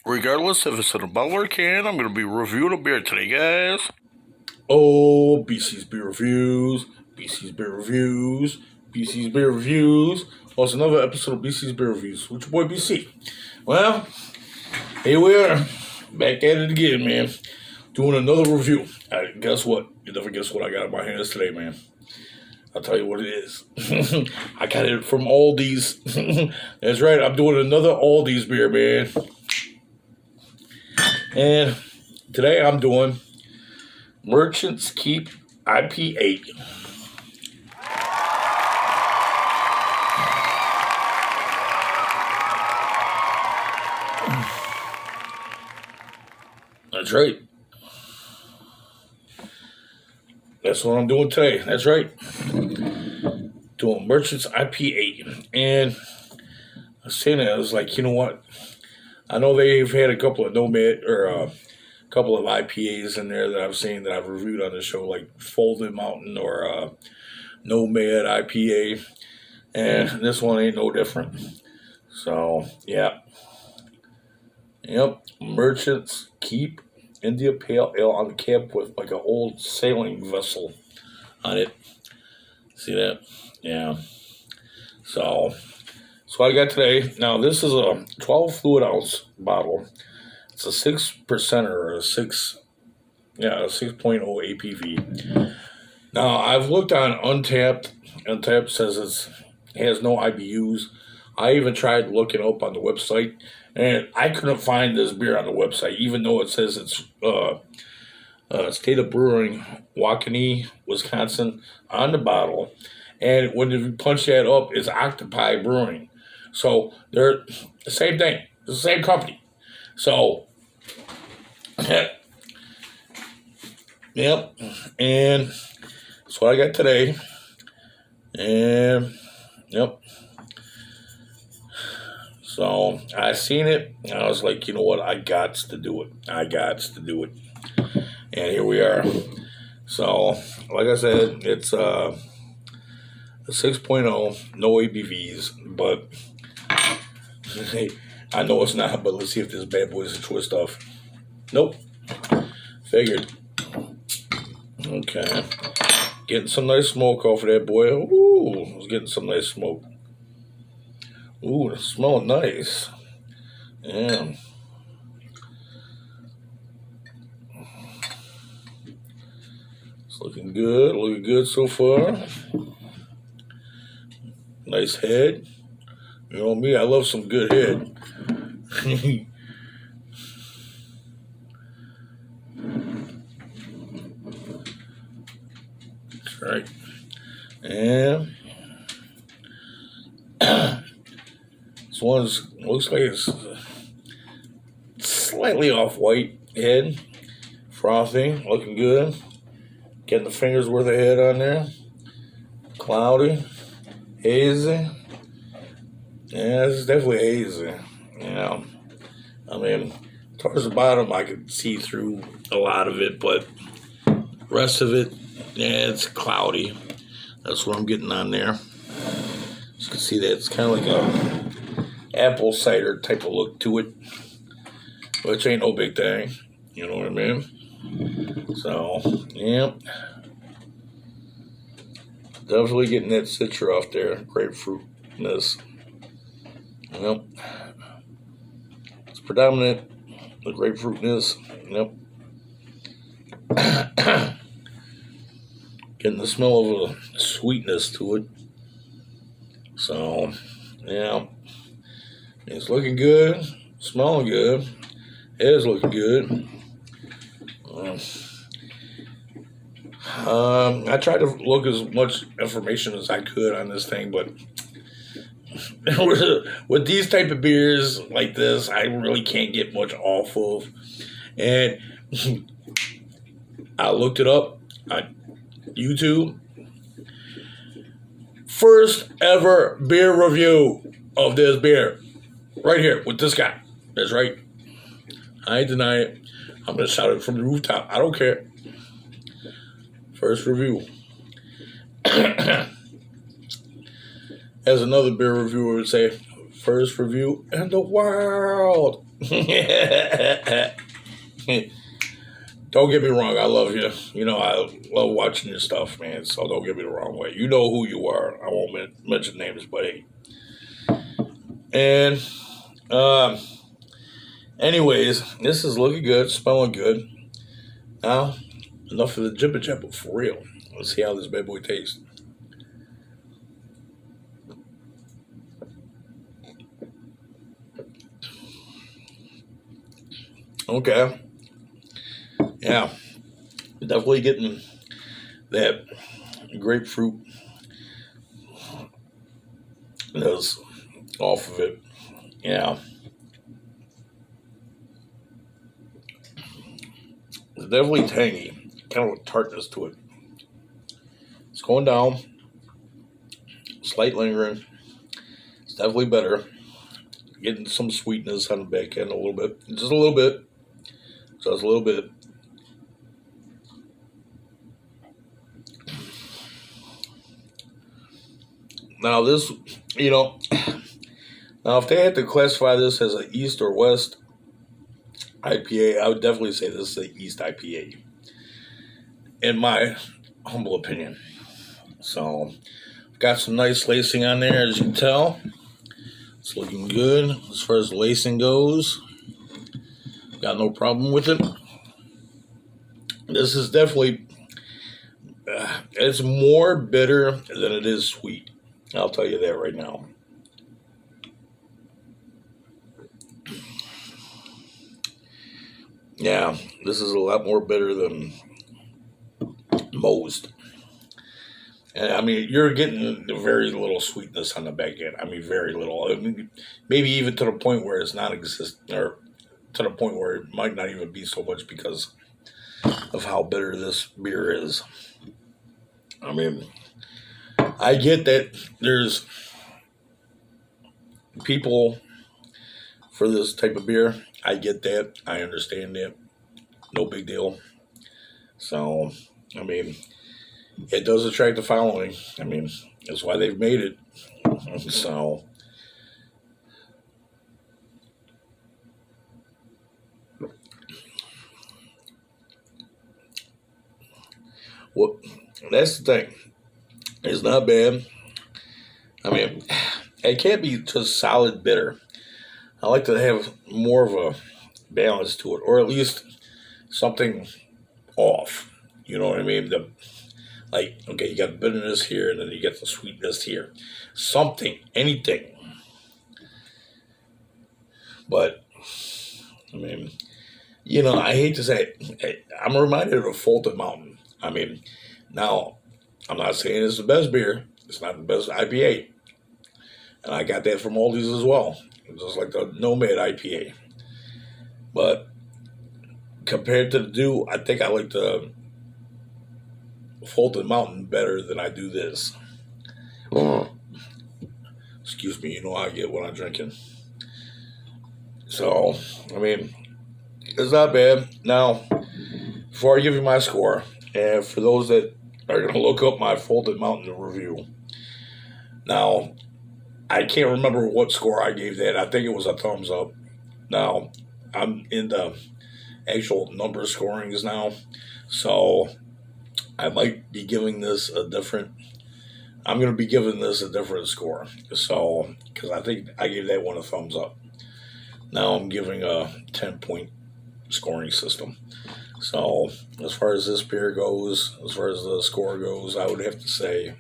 Regardless if it's in a bottle or can, I'm going to be reviewing a beer today, guys. Oh, BC's Beer Reviews, BC's Beer Reviews, BC's Beer Reviews. Well, it's another episode of BC's Beer Reviews with your boy BC. Well, here we are, back at it again, man. Doing another review. Guess what? You never guess what I got in my hands today, man. I'll tell you what it is. I got it from Aldi's. That's right, I'm doing another Aldi's beer, man. And today I'm doing Merchants Keep IPA. That's right. That's what I'm doing today. That's right. Doing Merchants IPA. And I was saying that, I was like, you know what? I know they've had a couple of Nomad or a couple of IPAs in there that I've seen that I've reviewed on the show, like Folded Mountain or Nomad IPA. And this one ain't no different. So, yeah. Yep. Merchants Keep India Pale Ale on the cap with like an old sailing vessel on it. See that? Yeah. So, that's what I got today. Now, this is a 12 fluid ounce bottle. It's a 6% or a 6.0 APV. Now, I've looked on Untapped. Untapped says it has no IBUs. I even tried looking up on the website, and I couldn't find this beer on the website, even though it says it's State of Brewing, Waukene, Wisconsin, on the bottle. And when you punch that up, it's Octopi Brewing. So they're the same thing. It's the same company. So, yep. And that's what I got today. And, yep. So I seen it, and I was like, you know what? I got to do it. I got to do it. And here we are. So, like I said, it's a 6.0, no ABVs, but I know it's not, but let's see if this bad boy is a twist off. Nope. Figured. Okay. Getting some nice smoke off of that boy. Ooh, I was getting some nice smoke. Ooh, it's smelling nice. Yeah. It's looking good so far. Nice head. You know me, I love some good head. That's right. And this one looks like it's slightly off-white head. Frothy, looking good. Getting the fingers worth of head on there. Cloudy. Hazy. Yeah, it's definitely hazy. Yeah. I mean, towards the bottom, I could see through a lot of it, but the rest of it, yeah, it's cloudy. That's what I'm getting on there. You can see that it's kind of like a apple cider type of look to it, which ain't no big thing. You know what I mean? So, yeah. Definitely getting that citra off there, grapefruitness. Yep. It's predominant, the grapefruitness. Yep. Getting the smell of a sweetness to it. So, yeah. It's looking good, smelling good. It is looking good. I tried to look as much information as I could on this thing, but with these type of beers like this, I really can't get much off of. And I looked it up on YouTube. First ever beer review of this beer. Right here with this guy. That's right. I ain't deny it. I'm going to shout it from the rooftop. I don't care. First review. As another beer reviewer would say, first review in the world. Don't get me wrong, I love you. You know, I love watching your stuff, man. So don't get me the wrong way. You know who you are. I won't mention names, but hey. And, um, anyways, this is looking good, smelling good. Now, enough of the jibber jabber for real. Let's see how this bad boy tastes. Okay. Yeah. Definitely getting that grapefruit nose off of it. Yeah. It's definitely tangy. Kind of a tartness to it. It's going down. Slight lingering. It's definitely better. Getting some sweetness on the back end a little bit. Just a little bit. Just a little bit. Now this, you know, now if they had to classify this as an East or West IPA, I would definitely say this is the East IPA, in my humble opinion. So, got some nice lacing on there, as you can tell. It's looking good as far as lacing goes. Got no problem with it. This is definitely, it's more bitter than it is sweet. I'll tell you that right now. Yeah, this is a lot more bitter than most. And I mean, you're getting very little sweetness on the back end. I mean, very little. I mean, maybe even to the point where it's not existent, or to the point where it might not even be so much because of how bitter this beer is. I mean, I get that there's people for this type of beer. I get that. I understand that. No big deal. So, I mean, it does attract a following. I mean, that's why they've made it. So, well, that's the thing. It's not bad. I mean, it can't be just solid bitter. I like to have more of a balance to it, or at least something off. You know what I mean? Like, okay, you got bitterness here, and then you get the sweetness here. Something, anything. But, I mean, you know, I hate to say it, I'm reminded of Fulton Mountain. I mean, now, I'm not saying it's the best beer. It's not the best IPA. And I got that from Aldi's as well. Just like the Nomad IPA. But compared to the Dew, I think I like the Fulton Mountain better than I do this. Excuse me, you know how I get when I'm drinking. So, I mean, it's not bad. Now, before I give you my score, and for those that are going to look up my Fulton Mountain review, now, I can't remember what score I gave that. I think it was a thumbs up. Now, I'm in the actual number scorings now, so I might be giving this a different. I'm going to be giving this a different score. So, because I think I gave that one a thumbs up. Now I'm giving a 10-point scoring system. So, as far as this beer goes, as far as the score goes, I would have to say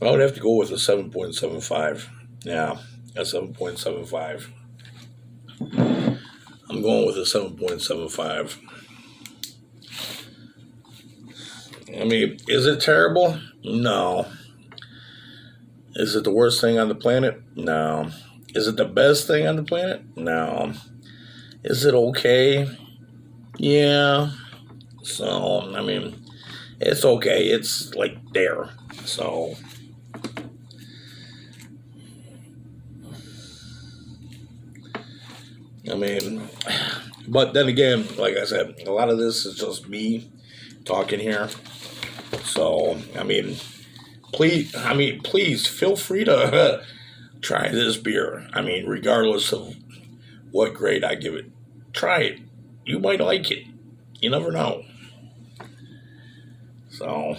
I would have to go with a 7.75. Yeah, a 7.75. I'm going with a 7.75. I mean, is it terrible? No. Is it the worst thing on the planet? No. Is it the best thing on the planet? No. Is it okay? Yeah. So, I mean, it's okay. It's like there. So, I mean, but then again, like I said, a lot of this is just me talking here. So please feel free to try this beer. Regardless of what grade I give it, try it. You might like it. You never know. So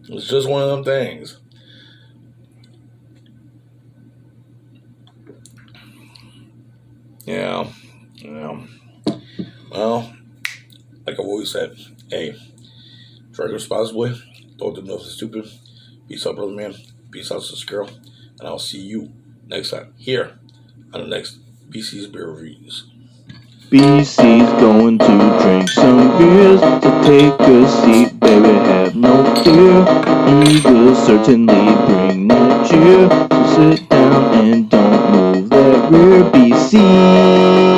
it's just one of them things. Yeah. Well, like I've always said, hey, drink responsibly. Don't do nothing stupid. Peace out, brother man. Peace out, sister girl. And I'll see you next time here on the next BC's Beer Reviews. BC's going to drink some beers, so take a seat, baby, have no fear. He will certainly bring that cheer, so sit down and don't move that rear. BC.